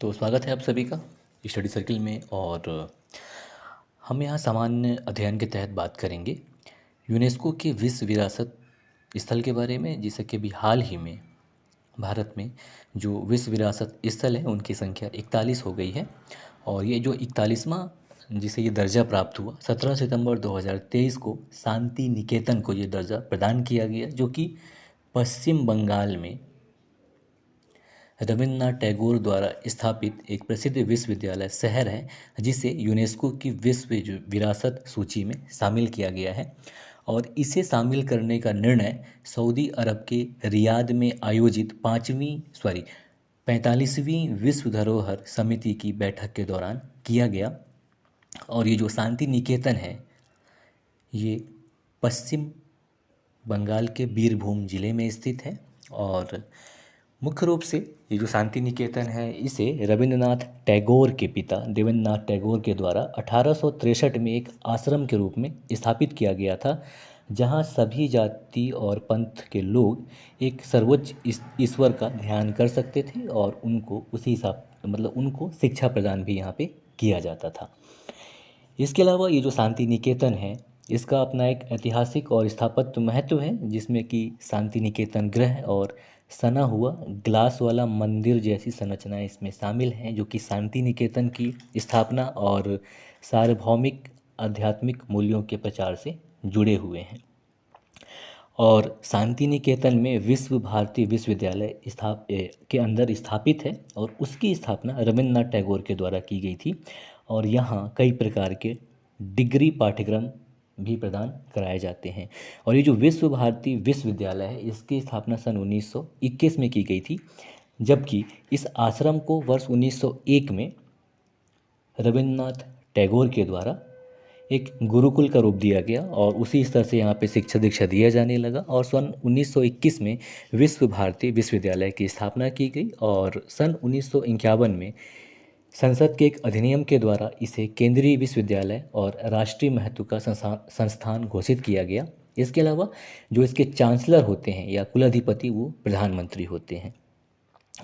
तो स्वागत है आप सभी का स्टडी सर्किल में। और हम यहाँ सामान्य अध्ययन के तहत बात करेंगे यूनेस्को के विश्व विरासत स्थल के बारे में, जिसे कि अभी हाल ही में भारत में जो विश्व विरासत स्थल है उनकी संख्या 41 हो गई है। और ये जो 41वां जिसे ये दर्जा प्राप्त हुआ 17 सितंबर 2023 को शांति निकेतन को ये दर्जा प्रदान किया गया, जो कि पश्चिम बंगाल में रविन्द्रनाथ टैगोर द्वारा स्थापित एक प्रसिद्ध विश्वविद्यालय शहर है, जिसे यूनेस्को की विश्व विरासत सूची में शामिल किया गया है। और इसे शामिल करने का निर्णय सऊदी अरब के रियाद में आयोजित 45वीं विश्व धरोहर समिति की बैठक के दौरान किया गया। और ये जो शांति निकेतन है ये पश्चिम बंगाल के बीरभूम ज़िले में स्थित है। और मुख्य रूप से ये जो शांति निकेतन है इसे रविंद्रनाथ टैगोर के पिता देवेंद्रनाथ टैगोर के द्वारा 1863 में एक आश्रम के रूप में स्थापित किया गया था, जहां सभी जाति और पंथ के लोग एक सर्वोच्च ईश्वर का ध्यान कर सकते थे और उनको उसी हिसाब उनको शिक्षा प्रदान भी यहाँ पे किया जाता था। इसके अलावा ये जो शांति निकेतन है इसका अपना एक ऐतिहासिक और स्थापत्य महत्व है, जिसमें कि शांति निकेतन गृह और सना हुआ ग्लास वाला मंदिर जैसी संरचनाएं इसमें शामिल हैं, जो कि शांति निकेतन की स्थापना और सार्वभौमिक आध्यात्मिक मूल्यों के प्रचार से जुड़े हुए हैं। और शांति निकेतन में विश्व भारती विश्वविद्यालय के अंदर स्थापित है और उसकी स्थापना रविन्द्रनाथ टैगोर के द्वारा की गई थी। और यहाँ कई प्रकार के डिग्री पाठ्यक्रम भी प्रदान कराए जाते हैं। और ये जो विश्व भारती विश्वविद्यालय है इसकी स्थापना सन 1921 में की गई थी, जबकि इस आश्रम को वर्ष 1901 में रविन्द्रनाथ टैगोर के द्वारा एक गुरुकुल का रूप दिया गया और उसी स्तर से यहाँ पे शिक्षा दीक्षा दिया जाने लगा। और सन 1921 में विश्व भारती विश्वविद्यालय की स्थापना की गई और सन 1951 में संसद के एक अधिनियम के द्वारा इसे केंद्रीय विश्वविद्यालय और राष्ट्रीय महत्व का संस्थान घोषित किया गया। इसके अलावा जो इसके चांसलर होते हैं या कुलाधिपति वो प्रधानमंत्री होते हैं।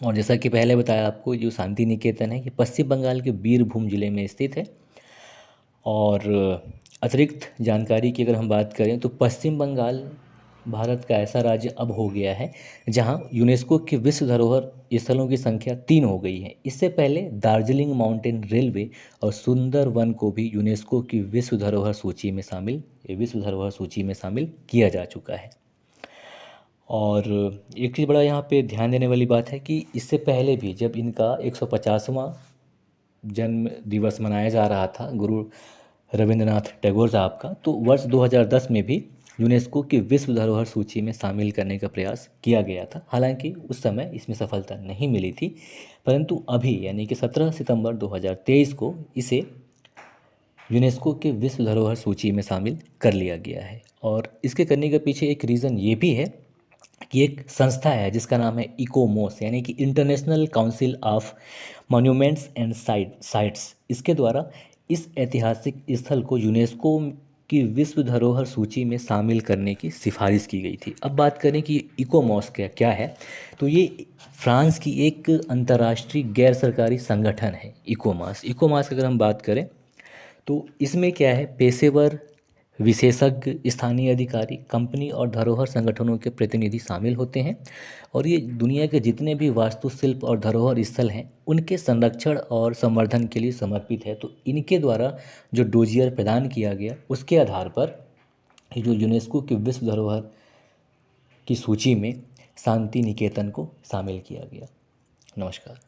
और जैसा कि पहले बताया आपको, जो शांति निकेतन है ये पश्चिम बंगाल के बीरभूम जिले में स्थित है। और अतिरिक्त जानकारी की अगर हम बात करें तो पश्चिम बंगाल भारत का ऐसा राज्य अब हो गया है जहां यूनेस्को के विश्व धरोहर स्थलों की संख्या 3 हो गई है। इससे पहले दार्जिलिंग माउंटेन रेलवे और सुंदरवन को भी यूनेस्को की विश्व धरोहर सूची में शामिल किया जा चुका है। और एक चीज़ बड़ा यहाँ पे ध्यान देने वाली बात है कि इससे पहले भी जब इनका 150वां जन्म दिवस मनाया जा रहा था गुरु रविंद्रनाथ टैगोर साहब का, तो वर्ष 2010 में भी यूनेस्को की विश्व धरोहर सूची में शामिल करने का प्रयास किया गया था। हालांकि उस समय इसमें सफलता नहीं मिली थी, परंतु अभी यानी कि 17 सितंबर 2023 को इसे यूनेस्को के विश्व धरोहर सूची में शामिल कर लिया गया है। और इसके करने के पीछे एक रीज़न ये भी है कि एक संस्था है जिसका नाम है इकोमोस, यानी कि international council of monuments and sites. इसके द्वारा इस ऐतिहासिक स्थल को यूनेस्को की विश्व धरोहर सूची में शामिल करने की सिफारिश की गई थी। अब बात करें कि इकोमॉस क्या है, तो ये फ्रांस की एक अंतर्राष्ट्रीय गैर सरकारी संगठन है इकोमॉस की अगर हम बात करें तो इसमें क्या है, पेशेवर, विशेषज्ञ, स्थानीय अधिकारी, कंपनी और धरोहर संगठनों के प्रतिनिधि शामिल होते हैं। और ये दुनिया के जितने भी वास्तुशिल्प और धरोहर स्थल हैं उनके संरक्षण और संवर्धन के लिए समर्पित है। तो इनके द्वारा जो डोजियर प्रदान किया गया उसके आधार पर ये जो यूनेस्को की विश्व धरोहर की सूची में शांति निकेतन को शामिल किया गया। नमस्कार।